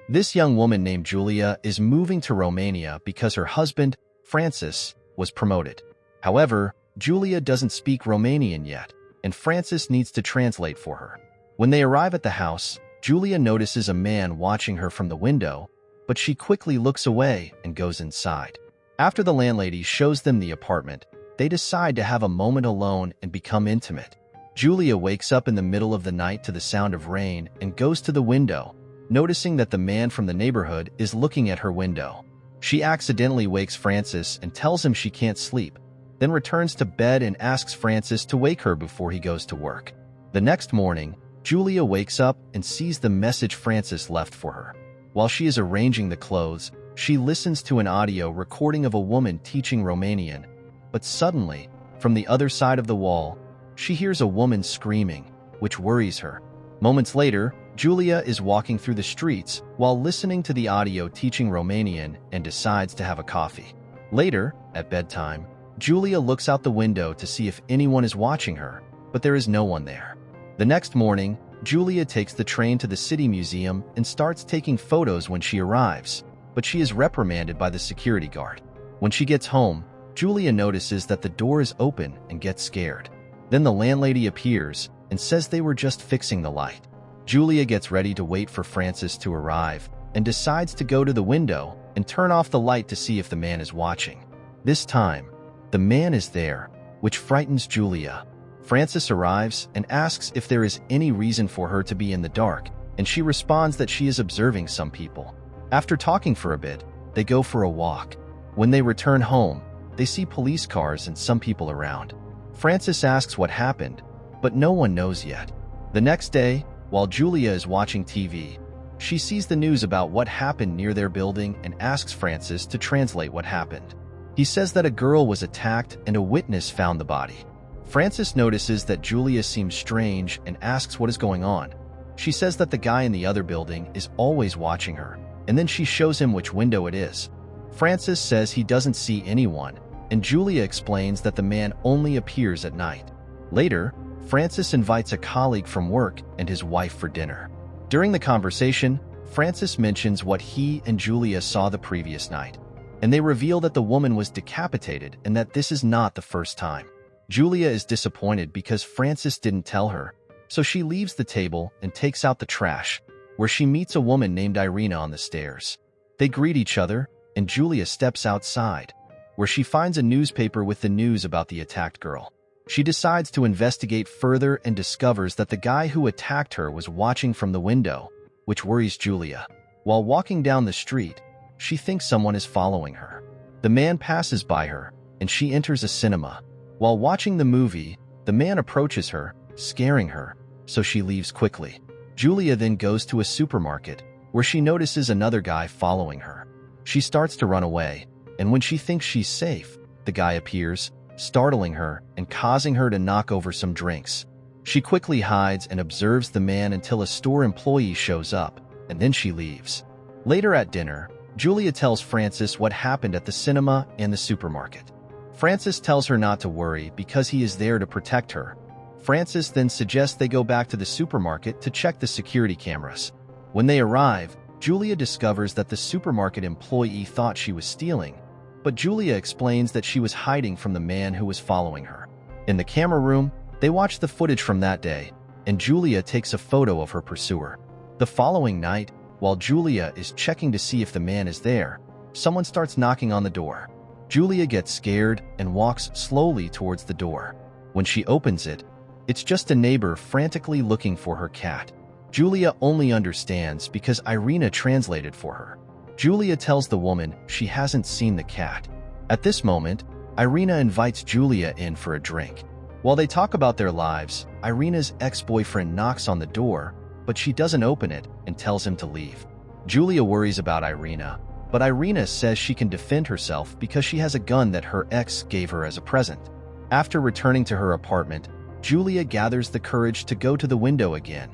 This young woman named Julia is moving to Romania because her husband, Francis, was promoted. However, Julia doesn't speak Romanian yet, and Francis needs to translate for her. When they arrive at the house, Julia notices a man watching her from the window, but she quickly looks away and goes inside. After the landlady shows them the apartment, they decide to have a moment alone and become intimate. Julia wakes up in the middle of the night to the sound of rain and goes to the window, noticing that the man from the neighborhood is looking at her window. She accidentally wakes Francis and tells him she can't sleep, then returns to bed and asks Francis to wake her before he goes to work. The next morning, Julia wakes up and sees the message Francis left for her. While she is arranging the clothes, she listens to an audio recording of a woman teaching Romanian, but suddenly, from the other side of the wall, she hears a woman screaming, which worries her. Moments later, Julia is walking through the streets while listening to the audio teaching Romanian and decides to have a coffee. Later, at bedtime, Julia looks out the window to see if anyone is watching her, but there is no one there. The next morning, Julia takes the train to the city museum and starts taking photos when she arrives, but she is reprimanded by the security guard. When she gets home, Julia notices that the door is open and gets scared. Then the landlady appears and says they were just fixing the light. Julia gets ready to wait for Francis to arrive and decides to go to the window and turn off the light to see if the man is watching. This time, the man is there, which frightens Julia. Francis arrives and asks if there is any reason for her to be in the dark, and she responds that she is observing some people. After talking for a bit, they go for a walk. When they return home, they see police cars and some people around. Francis asks what happened, but no one knows yet. The next day, while Julia is watching TV, she sees the news about what happened near their building and asks Francis to translate what happened. He says that a girl was attacked and a witness found the body. Francis notices that Julia seems strange and asks what is going on. She says that the guy in the other building is always watching her, and then she shows him which window it is. Francis says he doesn't see anyone, and Julia explains that the man only appears at night. Later, Francis invites a colleague from work and his wife for dinner. During the conversation, Francis mentions what he and Julia saw the previous night, and they reveal that the woman was decapitated and that this is not the first time. Julia is disappointed because Francis didn't tell her, so she leaves the table and takes out the trash, where she meets a woman named Irina on the stairs. They greet each other, and Julia steps outside, where she finds a newspaper with the news about the attacked girl. She decides to investigate further and discovers that the guy who attacked her was watching from the window, which worries Julia. While walking down the street, she thinks someone is following her. The man passes by her, and she enters a cinema. While watching the movie, the man approaches her, scaring her, so she leaves quickly. Julia then goes to a supermarket, where she notices another guy following her. She starts to run away, and when she thinks she's safe, the guy appears, startling her and causing her to knock over some drinks. She quickly hides and observes the man until a store employee shows up, and then she leaves. Later at dinner, Julia tells Francis what happened at the cinema and the supermarket. Francis tells her not to worry because he is there to protect her. Francis then suggests they go back to the supermarket to check the security cameras. When they arrive, Julia discovers that the supermarket employee thought she was stealing, but Julia explains that she was hiding from the man who was following her. In the camera room, they watch the footage from that day, and Julia takes a photo of her pursuer. The following night, while Julia is checking to see if the man is there, someone starts knocking on the door. Julia gets scared and walks slowly towards the door. When she opens it, it's just a neighbor frantically looking for her cat. Julia only understands because Irina translated for her. Julia tells the woman she hasn't seen the cat. At this moment, Irina invites Julia in for a drink. While they talk about their lives, Irina's ex-boyfriend knocks on the door, but she doesn't open it and tells him to leave. Julia worries about Irina, but Irina says she can defend herself because she has a gun that her ex gave her as a present. After returning to her apartment, Julia gathers the courage to go to the window again,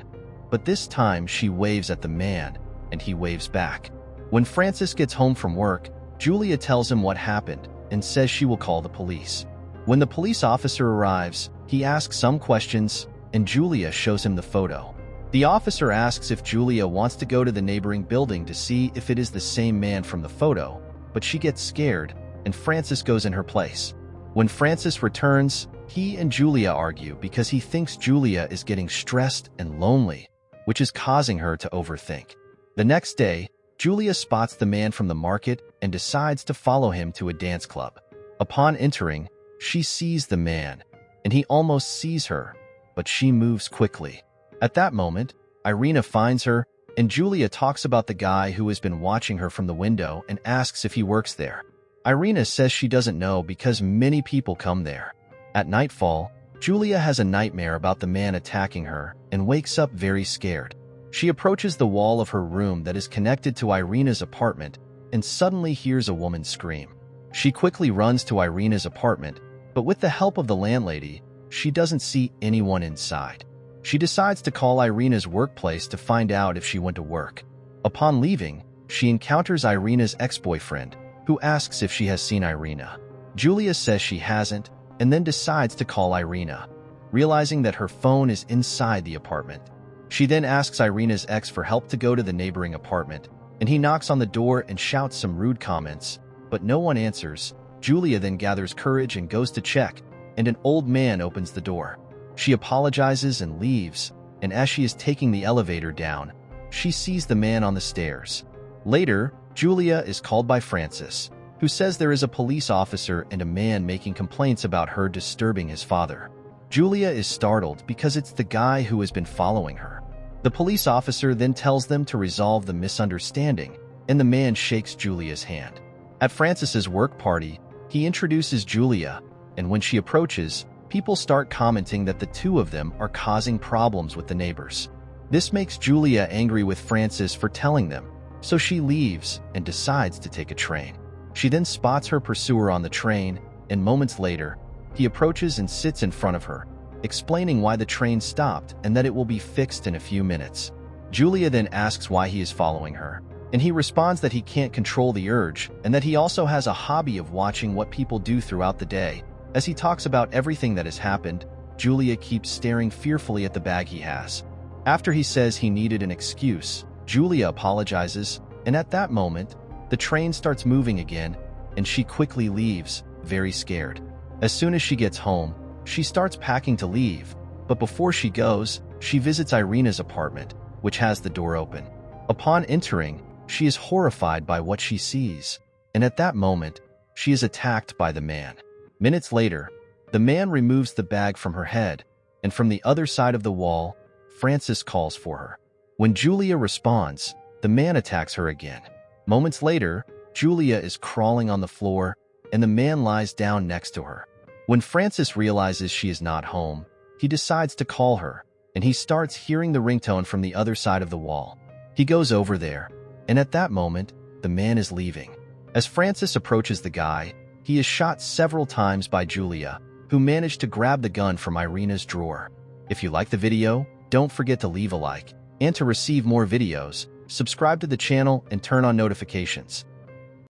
but this time she waves at the man, and he waves back. When Francis gets home from work, Julia tells him what happened and says she will call the police. When the police officer arrives, he asks some questions, and Julia shows him the photo. The officer asks if Julia wants to go to the neighboring building to see if it is the same man from the photo, but she gets scared, and Francis goes in her place. When Francis returns, he and Julia argue because he thinks Julia is getting stressed and lonely, which is causing her to overthink. The next day, Julia spots the man from the market and decides to follow him to a dance club. Upon entering, she sees the man, and he almost sees her, but she moves quickly. At that moment, Irina finds her, and Julia talks about the guy who has been watching her from the window and asks if he works there. Irina says she doesn't know because many people come there. At nightfall, Julia has a nightmare about the man attacking her and wakes up very scared. She approaches the wall of her room that is connected to Irina's apartment and suddenly hears a woman scream. She quickly runs to Irina's apartment, but with the help of the landlady, she doesn't see anyone inside. She decides to call Irina's workplace to find out if she went to work. Upon leaving, she encounters Irina's ex-boyfriend, who asks if she has seen Irina. Julia says she hasn't, and then decides to call Irina, realizing that her phone is inside the apartment. She then asks Irina's ex for help to go to the neighboring apartment, and he knocks on the door and shouts some rude comments, but no one answers. Julia then gathers courage and goes to check, and an old man opens the door. She apologizes and leaves, and as she is taking the elevator down, she sees the man on the stairs. Later, Julia is called by Francis, who says there is a police officer and a man making complaints about her disturbing his father. Julia is startled because it's the guy who has been following her. The police officer then tells them to resolve the misunderstanding, and the man shakes Julia's hand. At Francis's work party, he introduces Julia, and when she approaches, people start commenting that the two of them are causing problems with the neighbors. This makes Julia angry with Francis for telling them, so she leaves and decides to take a train. She then spots her pursuer on the train, and moments later, he approaches and sits in front of her, explaining why the train stopped and that it will be fixed in a few minutes. Julia then asks why he is following her, and he responds that he can't control the urge and that he also has a hobby of watching what people do throughout the day. As he talks about everything that has happened, Julia keeps staring fearfully at the bag he has. After he says he needed an excuse, Julia apologizes, and at that moment, the train starts moving again, and she quickly leaves, very scared. As soon as she gets home, she starts packing to leave, but before she goes, she visits Irina's apartment, which has the door open. Upon entering, she is horrified by what she sees, and at that moment, she is attacked by the man. Minutes later, the man removes the bag from her head, and from the other side of the wall, Francis calls for her. When Julia responds, the man attacks her again. Moments later, Julia is crawling on the floor, and the man lies down next to her. When Francis realizes she is not home, he decides to call her, and he starts hearing the ringtone from the other side of the wall. He goes over there, and at that moment, the man is leaving. As Francis approaches the guy, he is shot several times by Julia, who managed to grab the gun from Irina's drawer. If you like the video, don't forget to leave a like, and to receive more videos, subscribe to the channel and turn on notifications.